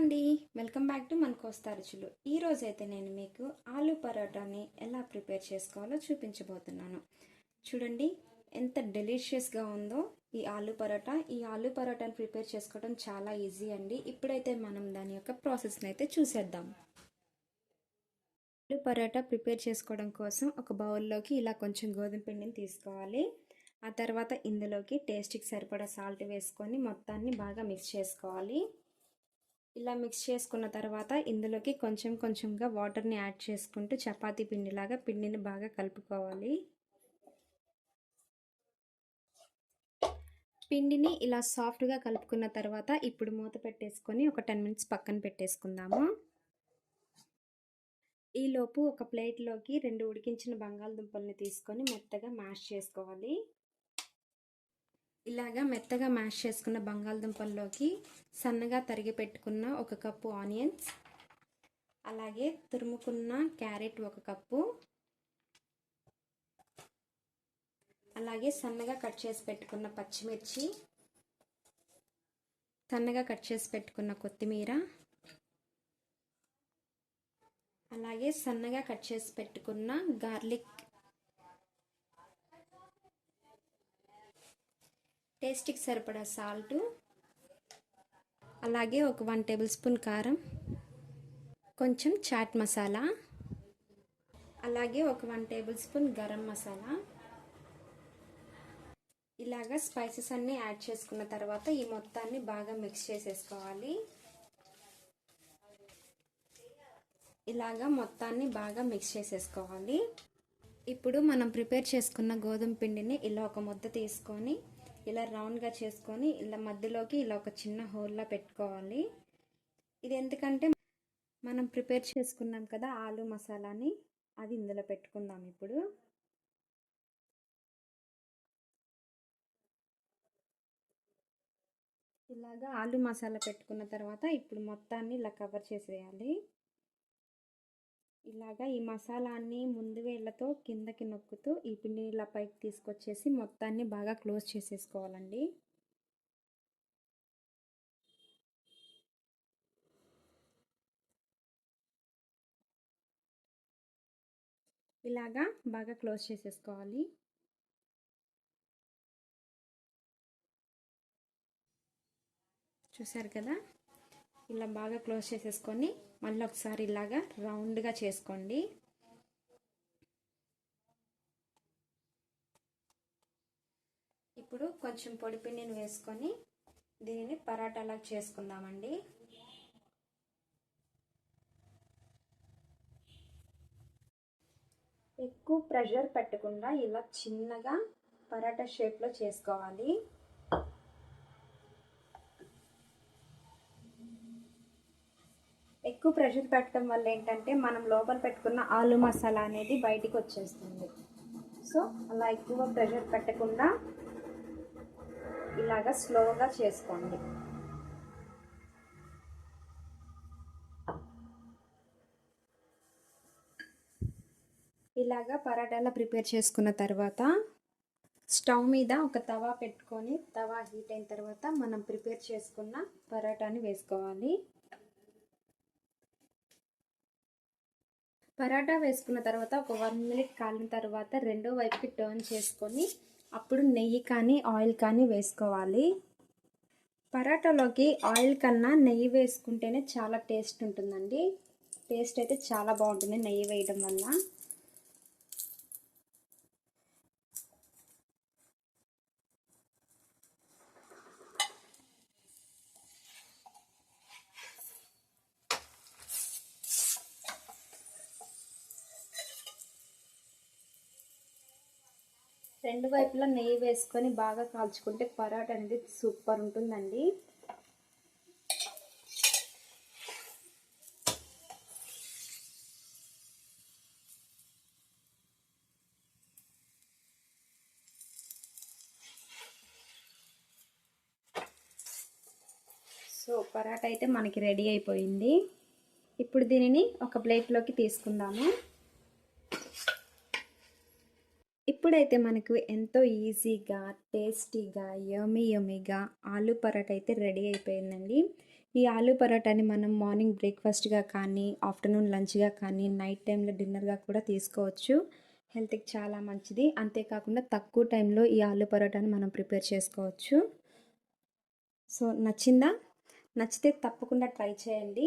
అండి, welcome back to మన కోస్తా రుచులు. ఈరోజైతే నేను మీకు ఆలూ పరోటాని ఎలా ప్రిపేర్ చేసుకోవాలో చూపించబోతున్నాను. చూడండి ఎంత డెలిషియస్గా ఉందో ఈ ఆలూ పరోటా. ఈ ఆలూ పరోటాని ప్రిపేర్ చేసుకోవడం చాలా ఈజీ అండి. ఇప్పుడైతే మనం దాని యొక్క ప్రాసెస్ని అయితే చూసేద్దాం. ఆలూ పరోటా ప్రిపేర్ చేసుకోవడం కోసం ఒక బౌల్లోకి ఇలా కొంచెం గోధుమ పిండిని తీసుకోవాలి. ఆ తర్వాత ఇందులోకి టేస్ట్కి సరిపడా సాల్ట్ వేసుకొని మొత్తాన్ని బాగా మిక్స్ చేసుకోవాలి. ఇలా మిక్స్ చేసుకున్న తర్వాత ఇందులోకి కొంచెం కొంచెంగా వాటర్ని యాడ్ చేసుకుంటూ చపాతీ పిండిలాగా పిండిని బాగా కలుపుకోవాలి. పిండిని ఇలా సాఫ్ట్గా కలుపుకున్న తర్వాత ఇప్పుడు మూత పెట్టేసుకొని ఒక 10 మినిట్స్ పక్కన పెట్టేసుకుందాము. ఈలోపు ఒక ప్లేట్లోకి 2 ఉడికించిన బంగాళదుంపల్ని తీసుకొని మెత్తగా మ్యాష్ చేసుకోవాలి. ఇలాగా మెత్తగా మ్యాష్ చేసుకున్న బంగాళదుంపల్లోకి సన్నగా తరిగి పెట్టుకున్న 1 కప్పు ఆనియన్స్, అలాగే తురుముకున్న క్యారెట్ 1 కప్పు, అలాగే సన్నగా కట్ చేసి పెట్టుకున్న పచ్చిమిర్చి, సన్నగా కట్ చేసి పెట్టుకున్న కొత్తిమీర, అలాగే సన్నగా కట్ చేసి పెట్టుకున్న గార్లిక్, టేస్ట్కి సరిపడా సాల్టు, అలాగే ఒక 1 టేబుల్ స్పూన్ కారం, కొంచెం చాట్ మసాలా, అలాగే ఒక 1 టేబుల్ స్పూన్ గరం మసాలా. ఇలాగా స్పైసెస్ అన్నీ యాడ్ చేసుకున్న తర్వాత ఈ మొత్తాన్ని బాగా మిక్స్ చేసేసుకోవాలి. ఇలాగా మొత్తాన్ని బాగా మిక్స్ చేసేసుకోవాలి. ఇప్పుడు మనం ప్రిపేర్ చేసుకున్న గోధుమ పిండిని ఇలా ఒక ముద్ద తీసుకొని ఇలా రౌండ్గా చేసుకొని ఇలా మధ్యలోకి ఇలా ఒక చిన్న హోల్లా పెట్టుకోవాలి. ఇది ఎందుకంటే మనం ప్రిపేర్ చేసుకున్నాం కదా ఆలూ మసాలాని, అది ఇందులో పెట్టుకుందాం. ఇప్పుడు ఇలాగా ఆలూ మసాలా పెట్టుకున్న తర్వాత ఇప్పుడు మొత్తాన్ని ఇలా కవర్ చేసేయాలి. ఇలాగా ఈ మసాలాన్ని ముందు వేళ్ళతో కిందకి నొక్కుతూ ఈ పిండిని ఇలా పైకి తీసుకొచ్చేసి మొత్తాన్ని బాగా క్లోజ్ చేసేసుకోవాలండి. ఇలాగా బాగా క్లోజ్ చేసేసుకోవాలి. చూసారు కదా, ఇలా బాగా క్లోజ్ చేసేసుకొని మళ్ళీ ఒకసారి ఇలాగా రౌండ్గా చేసుకోండి. ఇప్పుడు కొంచెం పొడి పిండిని వేసుకొని దీనిని పరాటాలా చేసుకుందామండి. ఎక్కువ ప్రెషర్ పెట్టకుండా ఇలా చిన్నగా పరాటా షేప్లో చేసుకోవాలి. ఎక్కువ ప్రెషర్ పెట్టడం వల్ల ఏంటంటే మనం లోపల పెట్టుకున్న ఆలూ మసాలా అనేది బయటికి వచ్చేస్తుంది. సో అలా ఎక్కువ ప్రెషర్ పెట్టకుండా ఇలాగా స్లోగా చేసుకోండి. ఇలాగా పరాటాలా ప్రిపేర్ చేసుకున్న తర్వాత స్టవ్ మీద ఒక తవా పెట్టుకొని తవా హీట్ అయిన తర్వాత మనం ప్రిపేర్ చేసుకున్న పరాటాని వేసుకోవాలి. పరాటా వేసుకున్న తర్వాత ఒక 1 మినిట్ కాలిన తర్వాత రెండో వైపుకి టర్న్ చేసుకొని అప్పుడు నెయ్యి కానీ ఆయిల్ కానీ వేసుకోవాలి. పరాటాలోకి ఆయిల్ కన్నా నెయ్యి వేసుకుంటేనే చాలా టేస్ట్ ఉంటుందండి. టేస్ట్ అయితే చాలా బాగుంటుంది నెయ్యి వేయడం వల్ల. రెండు వైపులా నెయ్యి వేసుకొని బాగా కాల్చుకుంటే పరాటా అనేది సూపర్ ఉంటుందండి. సో పరాటా అయితే మనకి రెడీ అయిపోయింది. ఇప్పుడు దీనిని ఒక ప్లేట్లోకి తీసుకుందాము. ఇప్పుడైతే మనకు ఎంతో ఈజీగా టేస్టీగా యమ్మీగా ఆలూ పరాటా అయితే రెడీ అయిపోయిందండి. ఈ ఆలూ పరోటాని మనం మార్నింగ్ బ్రేక్ఫాస్ట్గా కానీ ఆఫ్టర్నూన్ లంచ్గా కానీ నైట్ టైంలో డిన్నర్గా కూడా తీసుకోవచ్చు. హెల్త్కి చాలా మంచిది. అంతేకాకుండా తక్కువ టైంలో ఈ ఆలూ పరోటాని మనం ప్రిపేర్ చేసుకోవచ్చు. సో నచ్చిందా? నచ్చితే తప్పకుండా ట్రై చేయండి.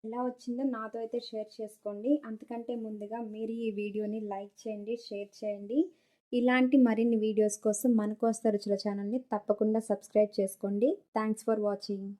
ఎలా వచ్చిందో నాతో అయితే షేర్ చేసుకోండి. అంతకంటే ముందుగా మీరు ఈ వీడియోని లైక్ చేయండి, షేర్ చేయండి. ఇలాంటి మరిన్ని వీడియోస్ కోసం మన కోస్తా రుచుల ఛానల్ని తప్పకుండా సబ్స్క్రైబ్ చేసుకోండి. Thanks for watching.